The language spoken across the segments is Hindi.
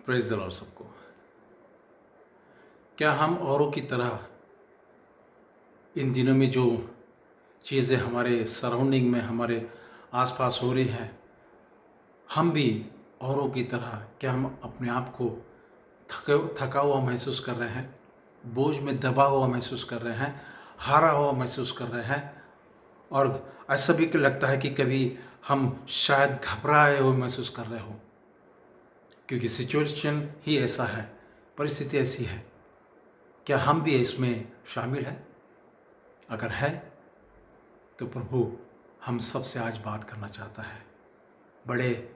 प्रेज़ द लॉर्ड सबको। क्या हम औरों की तरह इन दिनों में जो चीज़ें हमारे सराउंडिंग में, हमारे आस-पास हो रही हैं, हम भी औरों की तरह क्या हम अपने आप को थका हुआ महसूस कर रहे हैं, बोझ में दबा हुआ महसूस कर रहे हैं, हारा हुआ महसूस कर रहे हैं और ऐसा भी लगता है कि कभी हम शायद घबराए हुए महसूस कर रहे हो, क्योंकि सिचुएशन ही ऐसा है, परिस्थिति ऐसी है। क्या हम भी इसमें शामिल हैं? अगर है तो प्रभु हम सबसे आज बात करना चाहता है। बड़े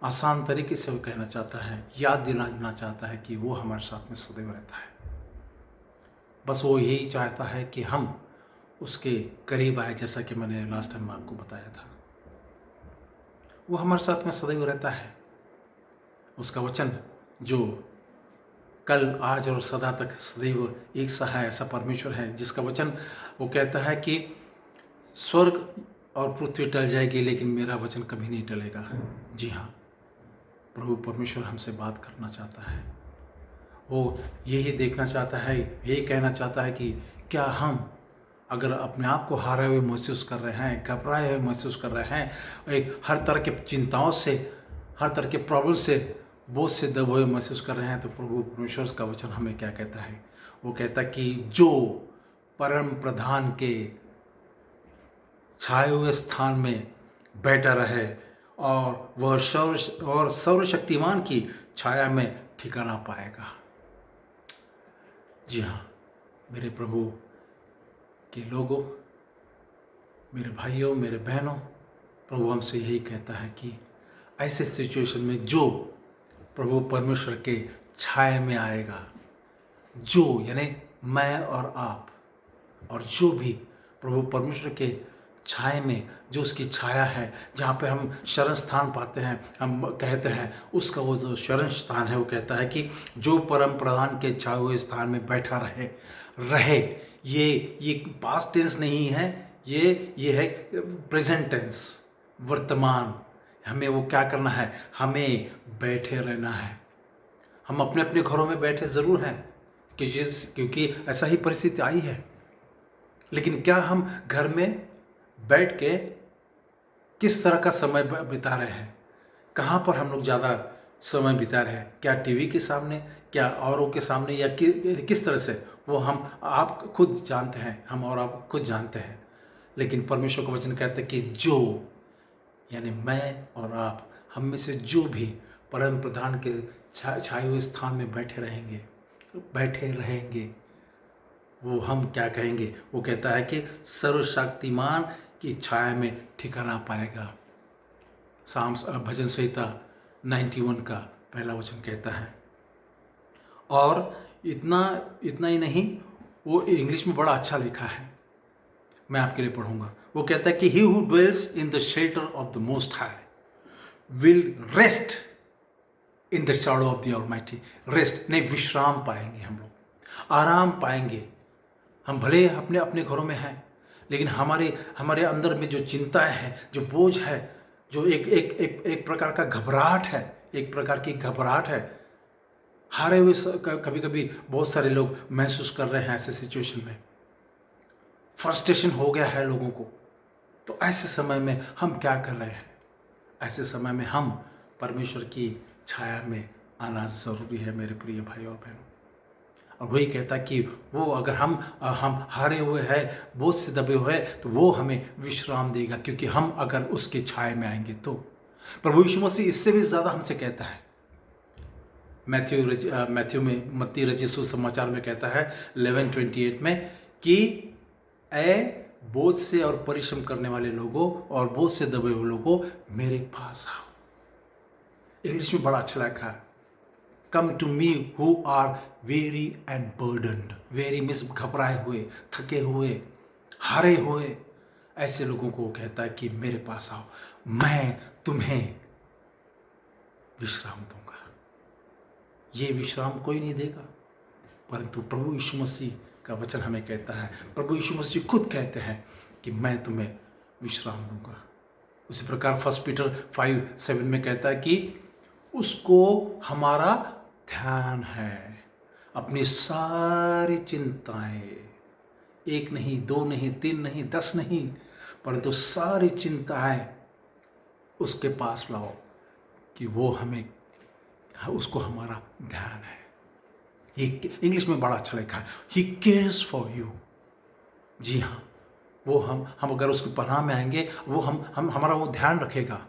आसान तरीके से वो कहना चाहता है, याद दिलाना चाहता है कि वो हमारे साथ में सदैव रहता है। बस वो यही चाहता है कि हम उसके करीब आए, जैसा कि मैंने लास्ट टाइम आपको बताया था। वो हमारे साथ में सदैव रहता है। उसका वचन जो कल, आज और सदा तक सदैव एक सा है, ऐसा परमेश्वर है जिसका वचन वो कहता है कि स्वर्ग और पृथ्वी टल जाएगी लेकिन मेरा वचन कभी नहीं टलेगा। जी हाँ, प्रभु परमेश्वर हमसे बात करना चाहता है। वो यही देखना चाहता है, यही कहना चाहता है कि क्या हम अगर अपने आप को हारे हुए महसूस कर रहे हैं, घबराए हुए महसूस कर रहे हैं, एक हर तरह के चिंताओं से, हर तरह के प्रॉब्लम से, बोझ से दबे हुए महसूस कर रहे हैं, तो प्रभु परमेश्वर का वचन हमें क्या कहता है? वो कहता है कि जो परम प्रधान के छाए हुए स्थान में बैठा रहे और वह सर्वशक्तिमान की छाया में ठिकाना पाएगा। जी हाँ, मेरे प्रभु के लोगों, मेरे भाइयों, मेरे बहनों, प्रभु हमसे यही कहता है कि ऐसे सिचुएशन में जो प्रभु परमेश्वर के छाया में आएगा, जो यानी मैं और आप, और जो भी प्रभु परमेश्वर के छाया में, जो उसकी छाया है, जहाँ पे हम शरण स्थान पाते हैं, हम कहते हैं उसका वो जो शरण स्थान है, वो कहता है कि जो परम प्रधान के छाए हुए स्थान में बैठा रहे रहे। ये पास्ट टेंस नहीं है, ये है प्रेजेंट टेंस, वर्तमान। हमें वो क्या करना है? हमें बैठे रहना है। हम अपने अपने घरों में बैठे ज़रूर हैं, क्योंकि ऐसा ही परिस्थिति आई है, लेकिन क्या हम घर में बैठ के किस तरह का समय बिता रहे हैं? कहाँ पर हम लोग ज़्यादा समय बिता रहे हैं? क्या टीवी के सामने, क्या औरों के सामने, या किस तरह से? वो हम आप खुद जानते हैं, हम और आप खुद जानते हैं। लेकिन परमेश्वर का वचन कहता है कि जो, यानी मैं और आप, हम में से जो भी परम प्रधान के छाए हुए स्थान में बैठे रहेंगे, वो हम क्या कहेंगे? वो कहता है कि सर्वशक्तिमान की छाया में ठिकाना पाएगा। भजन संहिता 91 का पहला वचन कहता है। और इतना ही नहीं, वो इंग्लिश में बड़ा अच्छा लिखा है, मैं आपके लिए पढ़ूंगा। वो कहता है कि he who dwells in the shelter of the most high will rest in the shadow of the almighty. Rest नहीं, विश्राम पाएंगे हम लोग, आराम पाएंगे। हम भले अपने अपने घरों में हैं, लेकिन हमारे अंदर में जो चिंताएं हैं, जो बोझ है, जो एक प्रकार का घबराहट है, एक प्रकार की घबराहट है, हारे हुए कभी कभी बहुत सारे लोग महसूस कर रहे हैं। ऐसे सिचुएशन में फ्रस्ट्रेशन हो गया है लोगों को। तो ऐसे समय में हम क्या कर रहे हैं? ऐसे समय में हम परमेश्वर की छाया में आना ज़रूरी है, मेरे प्रिय भाई और बहनों। और वही कहता कि वो अगर हम हारे हुए हैं, बोझ से दबे हुए हैं, तो वो हमें विश्राम देगा, क्योंकि हम अगर उसके छाया में आएंगे तो। प्रभु यीशु मसीह इससे भी ज़्यादा हमसे कहता है। मैथ्यू में, मत्ती रचित सुसमाचार में कहता है 11:28 में कि ए बोझ से और परिश्रम करने वाले लोगों और बोझ से दबे हुए लोगों, मेरे पास आओ। इंग्लिश में बड़ा अच्छा लिखा है, come to me who are weary and burdened. Weary मीन्स घबराए हुए, थके हुए, हारे हुए। ऐसे लोगों को कहता है कि मेरे पास आओ, मैं तुम्हें विश्राम दूंगा। ये विश्राम कोई नहीं देगा, परंतु प्रभु यीशु मसीह का वचन हमें कहता है। प्रभु यीशु मसीह खुद कहते हैं कि मैं तुम्हें विश्राम दूंगा। उसी प्रकार 1 पीटर 5:7 में कहता है कि उसको हमारा ध्यान है। अपनी सारी चिंताएं, एक नहीं, दो नहीं, तीन नहीं, 10 नहीं, परंतु सारी चिंताएं उसके पास लाओ कि वो हमें, उसको हमारा ध्यान है। ये इंग्लिश में बड़ा अच्छा लिखा है, ही केयर्स फॉर यू। जी हाँ, वो हम अगर उसकी पनाह में आएंगे, वो हम हमारा वो ध्यान रखेगा,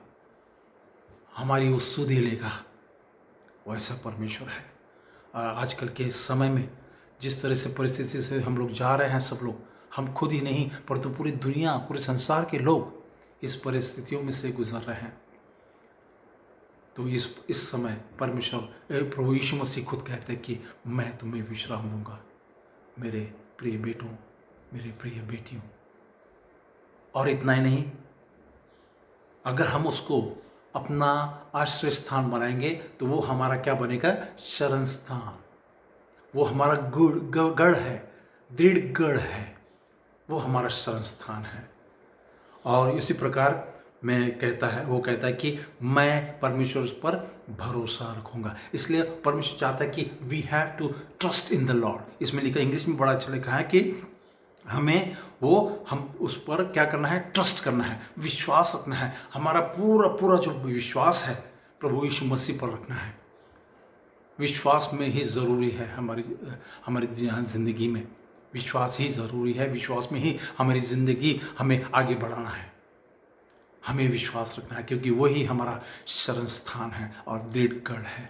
हमारी वो सुधि लेगा। वैसा परमेश्वर है। और आजकल के इस समय में जिस तरह से परिस्थिति से हम लोग जा रहे हैं, सब लोग, हम खुद ही नहीं परंतु पूरी दुनिया, पूरे संसार के लोग इस परिस्थितियों में से गुजर रहे हैं। तो इस समय परमेश्वर, प्रभु यीशु मसीह खुद कहते हैं कि मैं तुम्हें विश्राम दूंगा, मेरे प्रिय बेटों, मेरे प्रिय बेटियों। और इतना ही नहीं, अगर हम उसको अपना आश्रय स्थान बनाएंगे तो वो हमारा क्या बनेगा? शरण स्थान। वो हमारा गढ़ है, दृढ़ गढ़ है, वो हमारा शरण स्थान है। और इसी प्रकार वो कहता है कि मैं परमेश्वर पर भरोसा रखूंगा। इसलिए परमेश्वर चाहता है कि we have to trust in the lord. इसमें लिखा, इंग्लिश में बड़ा अच्छा लिखा है कि हम उस पर क्या करना है? ट्रस्ट करना है, विश्वास रखना है। हमारा पूरा जो विश्वास है प्रभु यीशु मसीह पर रखना है। विश्वास में ही ज़रूरी है हमारी ज़िंदगी में। विश्वास ही ज़रूरी है, विश्वास में ही हमारी ज़िंदगी हमें आगे बढ़ाना है। हमें विश्वास रखना है क्योंकि वही हमारा शरण स्थान है और दृढ़ गढ़ है।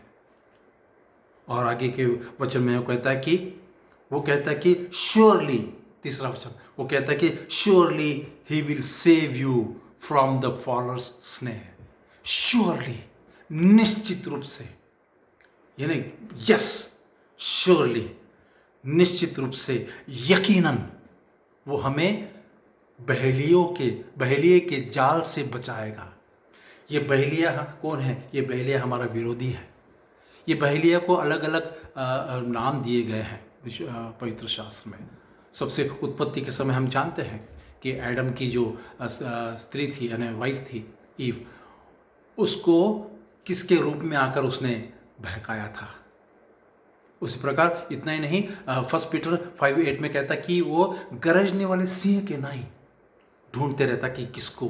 और आगे के वचन में वो कहता है कि श्योरली, तीसरा वचन, वो कहता है कि surely he will save you from the फॉलर्स snare. Surely, निश्चित रूप से, यानी यस, श्योरली, निश्चित रूप से, यकीनन वो हमें बहेलिए के जाल से बचाएगा। ये बहेलिया कौन है? ये बहेलिया हमारा विरोधी है। ये बहेलिया को अलग अलग नाम दिए गए हैं पवित्र शास्त्र में। सबसे उत्पत्ति के समय हम जानते हैं कि एडम की जो स्त्री थी, यानी वाइफ थी, ईव, उसको किसके रूप में आकर उसने बहकाया था। उसी प्रकार इतना ही नहीं, 1 पीटर 5:8 में कहता कि वो गरजने वाले सिंह के नाई ढूंढते रहता कि किसको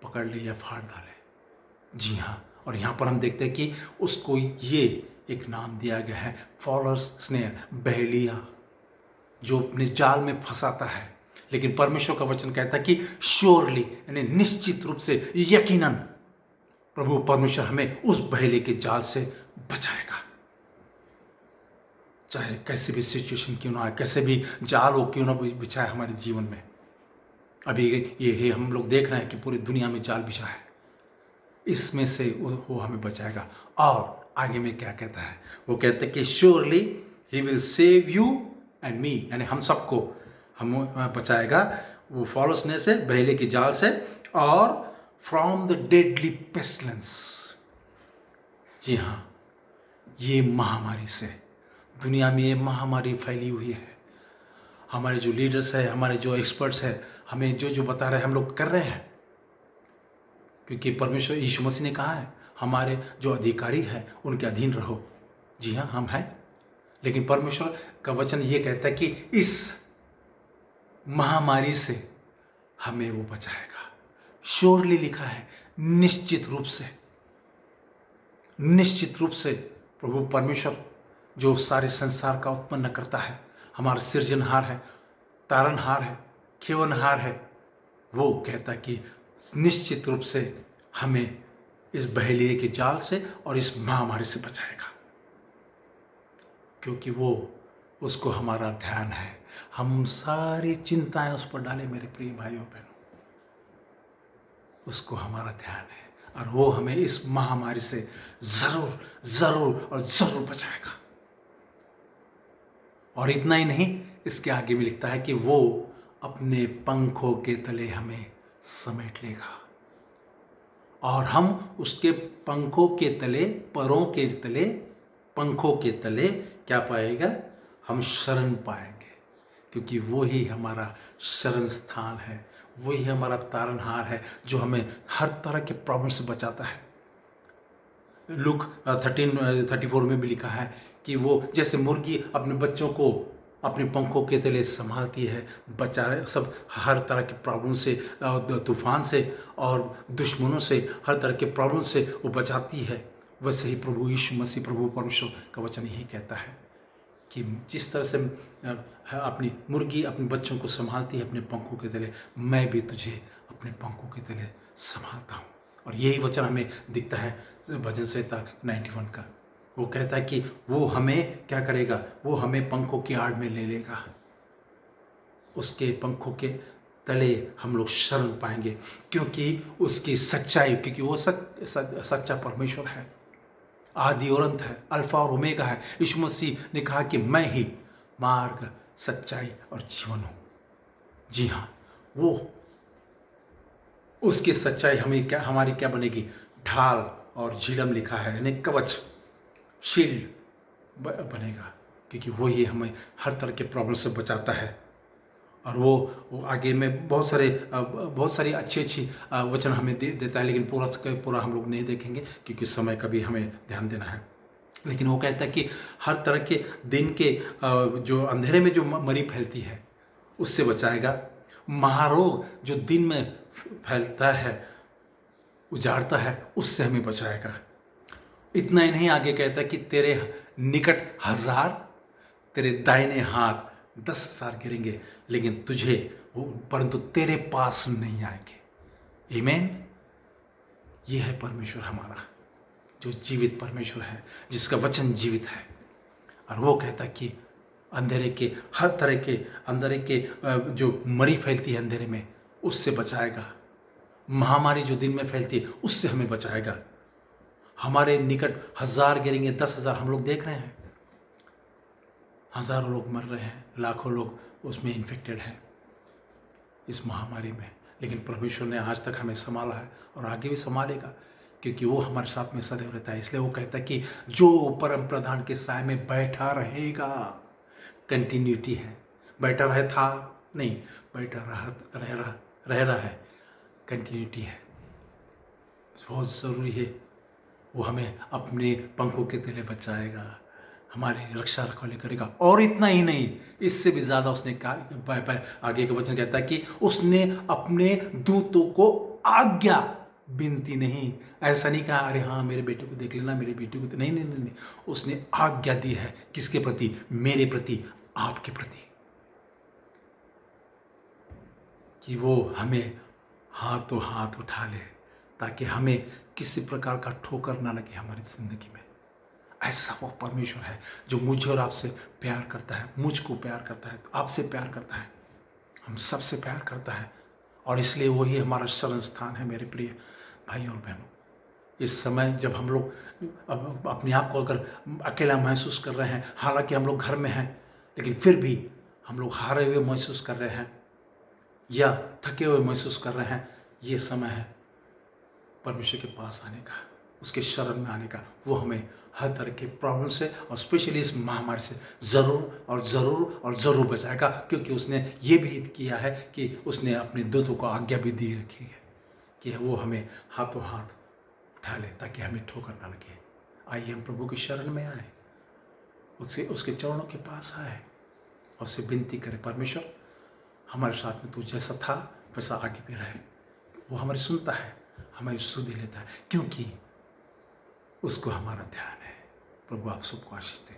पकड़ ले या फाड़ डाले। जी हाँ, और यहाँ पर हम देखते हैं कि उसको ये एक नाम दिया गया है, फॉलर्स स्नेयर, बहेलिया, जो अपने जाल में फंसाता है। लेकिन परमेश्वर का वचन कहता है कि श्योरली, यानी निश्चित रूप से, यकीनन प्रभु परमेश्वर हमें उस बहेलिए के जाल से बचाएगा। चाहे कैसे भी सिचुएशन क्यों ना आए, कैसे भी जाल हो क्यों ना बिछाए हमारे जीवन में। अभी ये हम लोग देख रहे हैं कि पूरी दुनिया में जाल बिछा है, इसमें से वो हमें बचाएगा। और आगे में क्या कहता है? वो कहता है कि surely he will save you and me, यानी हम सबको हम बचाएगा वो फॉलोसने से, बहेलिए के जाल से, और फ्रॉम द डेडली पेस्टिलेंस। जी हाँ, ये महामारी से, दुनिया में ये महामारी फैली हुई है। हमारे जो लीडर्स है, हमारे जो एक्सपर्ट्स है, हमें जो बता रहे हैं हम लोग कर रहे हैं, क्योंकि परमेश्वर यीशु मसीह ने कहा है हमारे जो अधिकारी हैं उनके अधीन रहो। जी हाँ, हम हैं, लेकिन परमेश्वर का वचन ये कहता है कि इस महामारी से हमें वो बचाएगा। श्योरली लिखा है, निश्चित रूप से प्रभु परमेश्वर जो सारे संसार का उत्पन्न करता है, हमारा सृजनहार है, तारनहार है, खेवनहार है, वो कहता कि निश्चित रूप से हमें इस बहेलिए के जाल से और इस महामारी से बचाएगा, क्योंकि वो उसको हमारा ध्यान है। हम सारी चिंताएं उस पर डालें मेरे प्रिय भाइयों बहनों, उसको हमारा ध्यान है और वो हमें इस महामारी से जरूर बचाएगा। और इतना ही नहीं, इसके आगे भी लिखता है कि वो अपने पंखों के तले हमें समेट लेगा और हम उसके पंखों के तले, पंखों के तले क्या पाएगा? हम शरण पाएंगे, क्योंकि वो ही हमारा शरण स्थान है, वही हमारा तारनहार है जो हमें हर तरह के प्रॉब्लम से बचाता है। लूक 13:34 में भी लिखा है कि वो जैसे मुर्गी अपने बच्चों को अपने पंखों के तले संभालती है, बचा सब हर तरह के प्रॉब्लम से, तूफान से और दुश्मनों से, हर तरह के प्रॉब्लम से वो बचाती है। वैसे ही प्रभु यीशु मसीह, प्रभु परमेश्वर का वचन यही कहता है कि जिस तरह से अपनी मुर्गी अपने बच्चों को संभालती है अपने पंखों के तले, मैं भी तुझे अपने पंखों के तले संभालता हूँ। और यही वचन हमें दिखता है भजन संहिता 91 का। वो कहता है कि वो हमें क्या करेगा, वो हमें पंखों की आड़ में ले लेगा, उसके पंखों के तले हम लोग शरण पाएंगे, क्योंकि उसकी सच्चाई, क्योंकि वो सच्चा परमेश्वर है, आदि और अंत है, अल्फा और ओमेगा है। यीशु मसीह ने कहा कि मैं ही मार्ग, सच्चाई और जीवन हूँ। जी हाँ, वो उसकी सच्चाई हमारी क्या बनेगी, ढाल और झिलम लिखा है, यानी कवच, शील्ड बनेगा, क्योंकि वो ही हमें हर तरह के प्रॉब्लम से बचाता है। और वो आगे में बहुत सारी अच्छी वचन हमें देता है, लेकिन पूरा हम लोग नहीं देखेंगे क्योंकि समय का भी हमें ध्यान देना है। लेकिन वो कहता है कि हर तरह के दिन के जो अंधेरे में जो मरी फैलती है उससे बचाएगा, महारोग जो दिन में फैलता है, उजाड़ता है, उससे हमें बचाएगा। इतना ही नहीं, आगे कहता है कि तेरे निकट 1000, तेरे दाहिने हाथ 10,000 गिरेंगे, लेकिन तुझे परंतु तेरे पास नहीं आएंगे। आमीन। ये है परमेश्वर हमारा, जो जीवित परमेश्वर है, जिसका वचन जीवित है। और वो कहता है कि अंधेरे के हर तरह के अंधेरे के जो मरी फैलती है अंधेरे में, उससे बचाएगा। महामारी जो दिन में फैलती है उससे हमें बचाएगा। हमारे निकट 1000 गिरेंगे, 10,000 हम लोग देख रहे हैं, हज़ारों लोग मर रहे हैं, लाखों लोग उसमें इन्फेक्टेड हैं इस महामारी में, लेकिन परमेश्वर ने आज तक हमें संभाला है और आगे भी संभालेगा, क्योंकि वो हमारे साथ में सदैव रहता है। इसलिए वो कहता है कि जो परम प्रधान के साय में बैठा रहेगा, कंटिन्यूटी है, बैठा रहे था नहीं, बैठा रह रहा है, कंटिन्यूटी है। बहुत ज़रूरी है, वो हमें अपने पंखों के तले बचाएगा, हमारी रक्षा रखवाली करेगा। और इतना ही नहीं, इससे भी ज़्यादा उसने कहा, आगे का वचन कहता है कि उसने अपने दूतों को आज्ञा, विनती नहीं, ऐसा नहीं कहा अरे हाँ मेरे बेटे को देख लेना, मेरे बेटे को, नहीं नहीं नहीं, नहीं। उसने आज्ञा दी है, किसके प्रति, मेरे प्रति, आपके प्रति, कि वो हमें हाथों हाथ उठा ले, ताकि हमें किसी प्रकार का ठोकर ना लगे हमारी ज़िंदगी में। ऐसा वो परमेश्वर है जो मुझे और आपसे प्यार करता है, मुझको प्यार करता है, आपसे प्यार करता है, हम सबसे प्यार करता है। और इसलिए वही हमारा शरण स्थान है। मेरे प्रिय भाई और बहनों, इस समय जब हम लोग अब अपने आप को अगर अकेला महसूस कर रहे हैं, हालांकि हम लोग घर में हैं, लेकिन फिर भी हम लोग हारे हुए महसूस कर रहे हैं या थके हुए महसूस कर रहे हैं, ये समय है परमेश्वर के पास आने का, उसके शरण में आने का। वो हमें हर तरह के प्रॉब्लम से और स्पेशली इस महामारी से ज़रूर बचाएगा, क्योंकि उसने ये भी किया है कि उसने अपने दूतों को आज्ञा भी दी रखी है कि वो हमें हाथों हाथ उठा ले, ताकि हमें ठोकर ना लगे। आइए हम प्रभु की शरण में आए, उसके चरणों के पास आए और उससे विनती करें, परमेश्वर हमारे साथ में तू जैसा था वैसा आगे भी रहे। वो हमारी सुनता है, हमारी सुधि लेता है, क्योंकि उसको हमारा ध्यान है। प्रभु आप सबको आशीष दे।